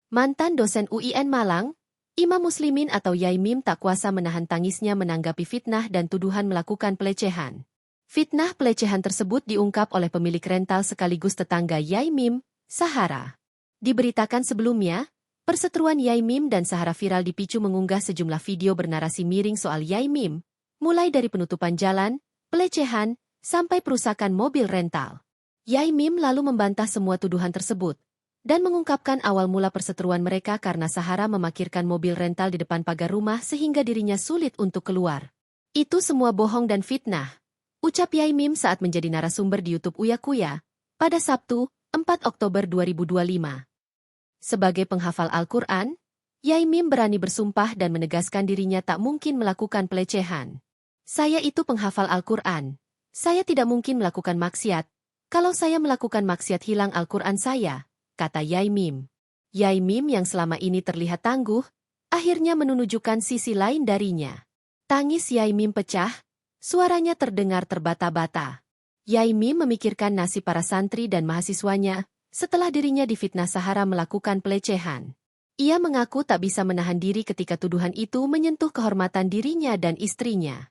Mantan dosen UIN Malang, Imam Muslimin atau Yai Mim tak kuasa menahan tangisnya menanggapi fitnah dan tuduhan melakukan pelecehan. Fitnah pelecehan tersebut diungkap oleh pemilik rental sekaligus tetangga Yai Mim, Sahara. Diberitakan sebelumnya, perseteruan Yai Mim dan Sahara viral dipicu mengunggah sejumlah video bernarasi miring soal Yai Mim, mulai dari penutupan jalan, pelecehan, sampai perusakan mobil rental. Yai Mim lalu membantah semua tuduhan tersebut dan mengungkapkan awal mula perseteruan mereka karena Sahara memarkirkan mobil rental di depan pagar rumah sehingga dirinya sulit untuk keluar. Itu semua bohong dan fitnah, ucap Yai Mim saat menjadi narasumber di YouTube Uya Kuya pada Sabtu, 4 Oktober 2025. Sebagai penghafal Al-Quran, Yai Mim berani bersumpah dan menegaskan dirinya tak mungkin melakukan pelecehan. Saya itu penghafal Al-Quran. Saya tidak mungkin melakukan maksiat. Kalau saya melakukan maksiat hilang Al-Quran saya, kata Yai Mim. Yai Mim yang selama ini terlihat tangguh, akhirnya menunjukkan sisi lain darinya. Tangis Yai Mim pecah, suaranya terdengar terbata-bata. Yai Mim memikirkan nasib para santri dan mahasiswanya setelah dirinya difitnah Sahara melakukan pelecehan. Ia mengaku tak bisa menahan diri ketika tuduhan itu menyentuh kehormatan dirinya dan istrinya.